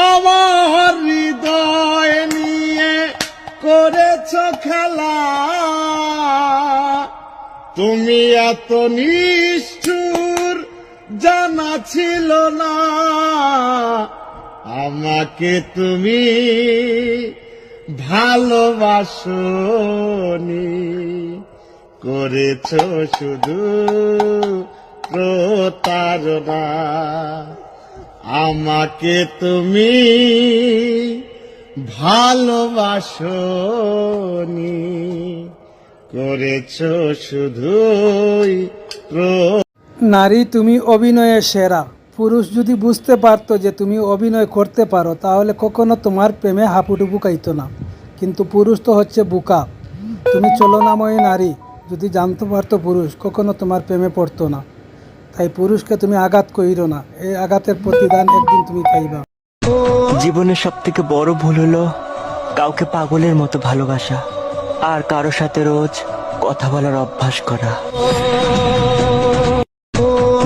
আমার হৃদয় নিয়ে করেছ খেলা, তুমি এত নিষ্ঠুর জানা ছিল না। আমাকে তুমি ভালোবাসনি, করেছ শুধু প্রতারণা। আমাকে তুমি ভালোবাসনি, করেছ শুধুই নারী, তুমি অভিনয়ে সেরা। পুরুষ যদি বুঝতে পারতো যে তুমি অভিনয় করতে পারো, তাহলে কখনো তোমার প্রেমে হাঁপুডুবু খাইতো না। কিন্তু পুরুষ তো হচ্ছে বোকা। তুমি চলনাময়ী নারী, যদি জানতে পারতো পুরুষ, কখনো তোমার প্রেমে পড়তো না। তাই পুরুষকে তুমি আঘাত কইরো না, এই আঘাতের প্রতিদান একদিন তুমি পাইবা। জীবনের সব থেকে বড় ভুল হলো কাউকে পাগলের মতো ভালোবাসা আর কারো সাথে রোজ কথা বলার অভ্যাস করা।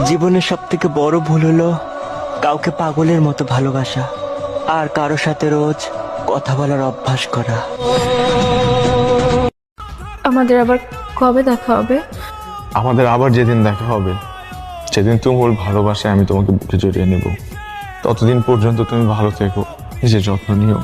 জীবনের সব থেকে বড় ভুল হলো কাউকে পাগলের মতো ভালোবাসা আর কারো সাথে রোজ কথা বলার অভ্যাস করা। আমাদের আবার কবে দেখা হবে? আমাদের আবার যেদিন দেখা হবে, সেদিন তোমার ভালোবাসায় আমি তোমাকে বুকে জড়িয়ে নেব। ততদিন পর্যন্ত তুমি ভালো থেকো, নিজের যত্ন নিও।